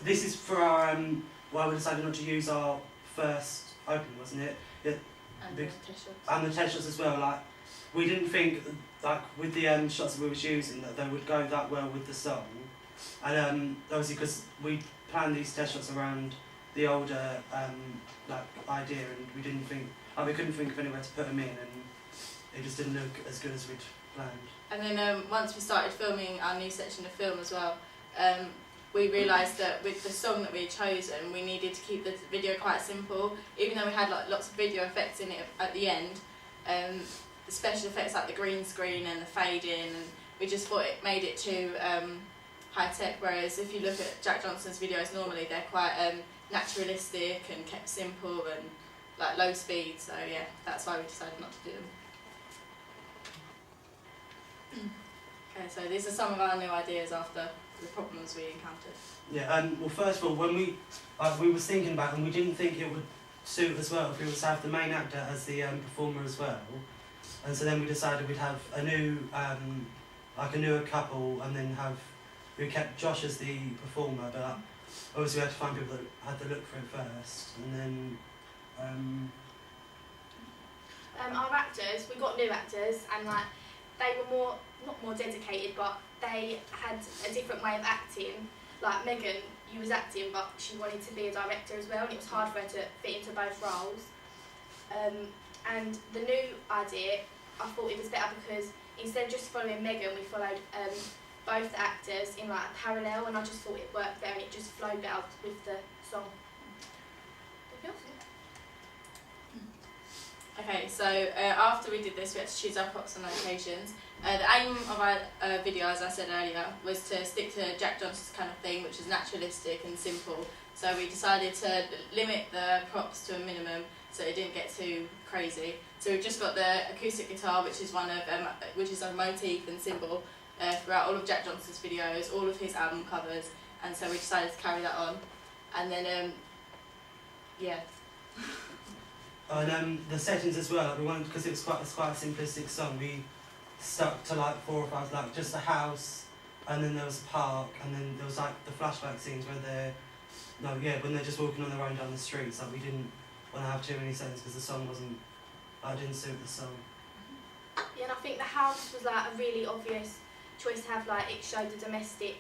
this is for our why we decided not to use our first opening, wasn't it? Yeah. And the test shots. And the test shots as well. Like we didn't think like with the shots that we was using that they would go that well with the song, and obviously because we planned these test shots around the older like idea, and we didn't think we couldn't think of anywhere to put them in, and it just didn't look as good as we'd planned. And then once we started filming our new section of film as well, we realised that with the song that we had chosen, we needed to keep the video quite simple. Even though we had like lots of video effects in it at the end, the special effects like the green screen and the fade in, and we just thought it made it too high tech. Whereas if you look at Jack Johnson's videos, normally they're quite naturalistic and kept simple and like low speed. So yeah, that's why we decided not to do them. Okay, so these are some of our new ideas after the problems we encountered. Yeah, well first of all, when we was thinking about it, and we didn't think it would suit as well if we was to have the main actor as the performer as well. And so then we decided we'd have a new, like a newer couple, and then we kept Josh as the performer, but obviously we had to find people that had the look for it first, and then... our actors, we got new actors, and like they were not more dedicated, but they had a different way of acting. Like Megan, you was acting, but she wanted to be a director as well, and it was hard for her to fit into both roles. And the new idea, I thought it was better because instead of just following Megan, we followed both the actors in like a parallel, and I just thought it worked better and it just flowed better with the song. Okay, so after we did this, we had to choose our props and locations. The aim of our video, as I said earlier, was to stick to Jack Johnson's kind of thing, which is naturalistic and simple. So we decided to limit the props to a minimum, so it didn't get too crazy. So we've just got the acoustic guitar, which is which is a motif and symbol throughout all of Jack Johnson's videos, all of his album covers, and so we decided to carry that on. And then, yeah. And the settings as well, like we wanted, because it's quite a simplistic song, we stuck to like 4 or 5, like just a house, and then there was a park, and then there was like the flashback scenes where when they're just walking on their own down the streets. Like we didn't want to have too many scenes because the song didn't suit the song. Yeah, and I think the house was like a really obvious choice to have. Like it showed the domestic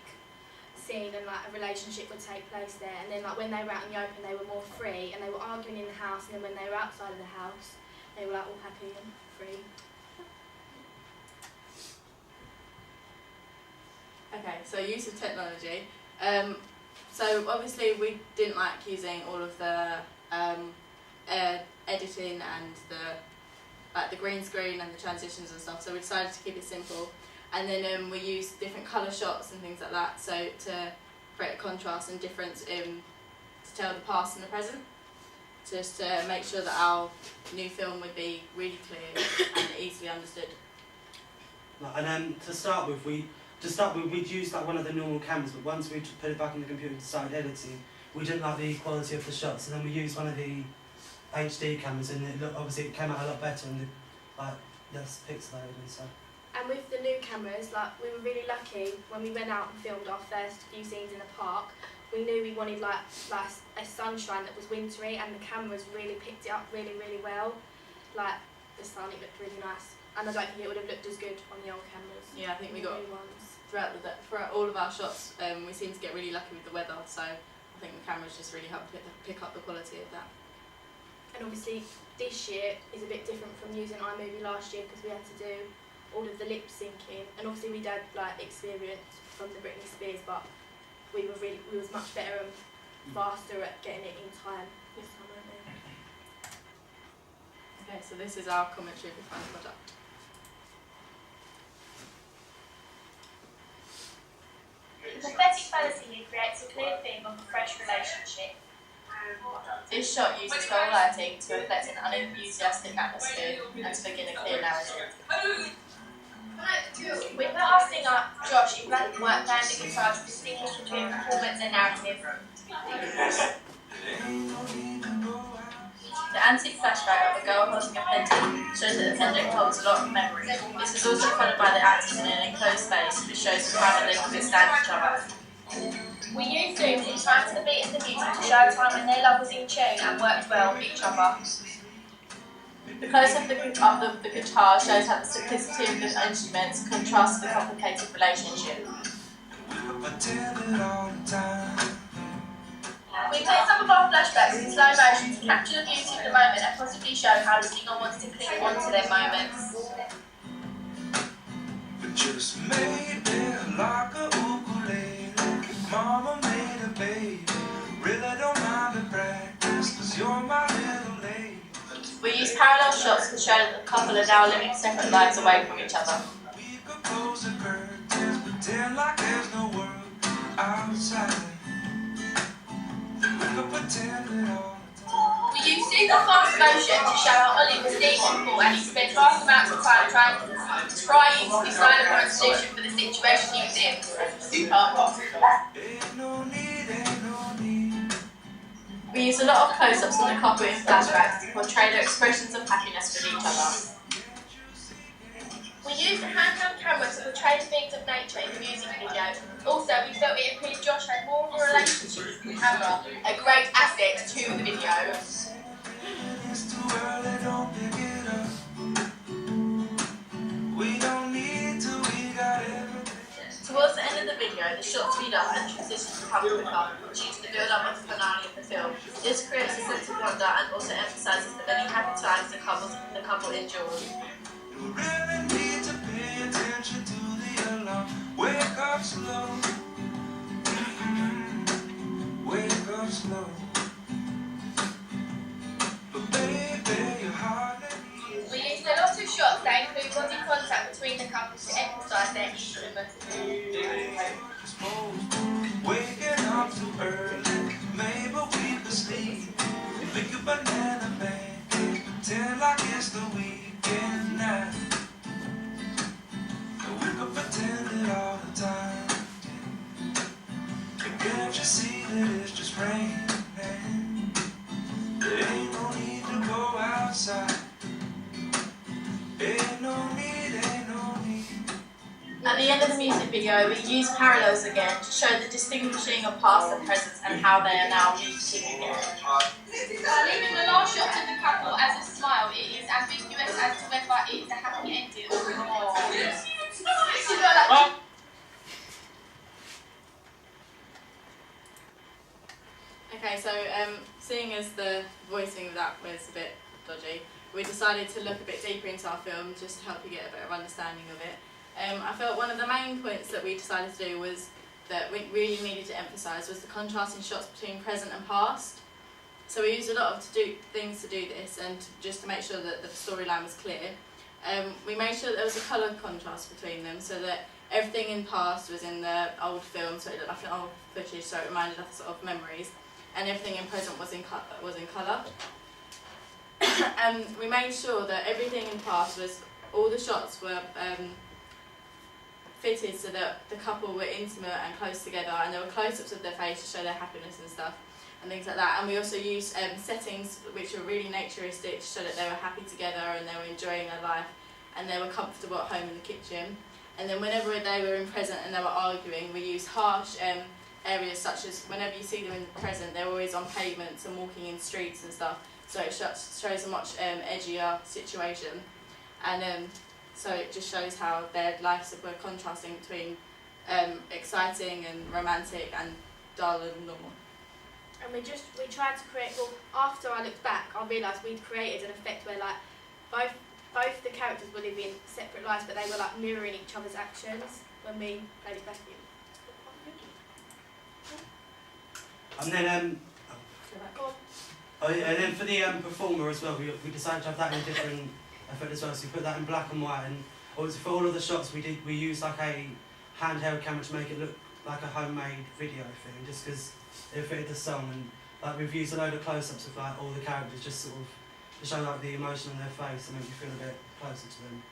scene and like a relationship would take place there, and then like when they were out in the open they were more free and they were arguing in the house, and then when they were outside of the house they were like all happy and free. Okay, so use of technology. So obviously we didn't like using all of the editing and the green screen and the transitions and stuff, so we decided to keep it simple. And then we used different colour shots and things like that, so to create a contrast and difference to tell the past and the present, just to make sure that our new film would be really clear and easily understood. And then to start with, we'd used like one of the normal cameras, but once we put it back in the computer and started editing, we didn't like the quality of the shots, and then we used one of the HD cameras, and obviously it came out a lot better and less pixelated and stuff. And with the new cameras, like we were really lucky when we went out and filmed our first few scenes in the park. We knew we wanted like a sunshine that was wintry, and the cameras really picked it up really, really well. Like the sun, it looked really nice, and I don't think it would have looked as good on the old cameras. Yeah, I think we got new ones. Throughout all of our shots, we seemed to get really lucky with the weather, so I think the cameras just really helped pick up the quality of that. And obviously this year is a bit different from using iMovie last year because we had to do all of the lip syncing, and obviously we'd had like experience from the Britney Spears, but we was much better and faster at getting it in time this time, weren't we? Okay, so this is our commentary of the final product. The pathetic fallacy here creates a clear theme of a fresh relationship. This shot uses dull lighting to reflect an unenthusiastic atmosphere and to begin a clear narrative. We put our singer Josh in black and white playing the guitar to distinguish between performance and narrative. The antique flashback of a girl holding a pendant shows that the pendant holds a lot of memory. This is also followed by the actors in an enclosed space, which shows the how they can withstand each other. We used zooms in time to the beat of the music to show a time when their love was in tune and worked well with each other. The close-up of the guitar shows how the simplicity of the instruments contrasts the complicated relationship. We put some of our flashbacks in slow motion to capture the beauty of the moment and possibly show how the singer wants to cling onto their moments. Just made it like a ukulele. Mama made a baby. Really don't mind the practice, 'cause you're my little lady. We use parallel shots to show that the couple are now living separate lives away from each other. We could close the curtains, pretend like there's no world outside. We could pretend it all. We used super fast motion to show how Ollie was deep on Paul and he spent vast amounts of time trying to decide upon a solution for the situation he was in. Ain't no need. We use a lot of close-ups on the couple in flashbacks to portray their expressions of happiness with each other. We used a handheld camera to portray the themes of nature in the music video. Also, we felt it appeared Josh had more of a relationship with the camera, a great asset to the video. It's too early, don't pick it up. We don't need to, we got everything. Towards the end of the video, the shots speed up and transition to couple car due to the build-up of the finale of the film. This creates a sense of wonder and also emphasises the many happy times the couple endured. We really need to pay attention to the alarm. Wake up slow. Wake up slow. But baby, you hardly need. We used a lot of shots that include body contact between the couples to emphasise their intimacy. Waking up too early, maybe we could sleep. Lick a banana pancake, pretend like it's the weekend night. We could pretend it all the time. And can't you see that it's just raining? There ain't no need to go outside. Ain't no need. At the end of the music video, we use parallels again to show the distinguishing of past and present and how they are now meeting again. Leaving the last shot of the couple as a smile, it is ambiguous as to whether it is a happy ending or not. Okay, so seeing as the voicing of that was a bit dodgy, we decided to look a bit deeper into our film just to help you get a better understanding of it. I felt one of the main points that we decided to do was that we really needed to emphasise was the contrasting shots between present and past. So we used a lot of things to do this, and just to make sure that the storyline was clear. We made sure that there was a colour contrast between them, so that everything in past was in the old film, so it looked like an old footage, so it reminded us of memories, and everything in present was in colour. And we made sure that everything in past was, all the shots were fitted so that the couple were intimate and close together, and there were close-ups of their face to show their happiness and stuff and things like that. And we also used settings which were really naturistic to show that they were happy together and they were enjoying their life and they were comfortable at home in the kitchen. And then whenever they were in present and they were arguing, we used harsh areas, such as whenever you see them in present, they're always on pavements and walking in streets and stuff, so it shows a much edgier situation. And so it just shows how their lives were contrasting between exciting and romantic and dull and normal. And we tried to create, well, after I looked back, I realised we'd created an effect where like both the characters were living separate lives, but they were like mirroring each other's actions when we played it back in. And then Go on. and then for the performer as well, we decided to have that in a different effect as well. So we put that in black and white, and also for all of the shots we used like a handheld camera to make it look like a homemade video thing, just because it fitted the song. And like we've used a load of close-ups of like all the characters, just sort of to show like the emotion on their face and make you feel a bit closer to them.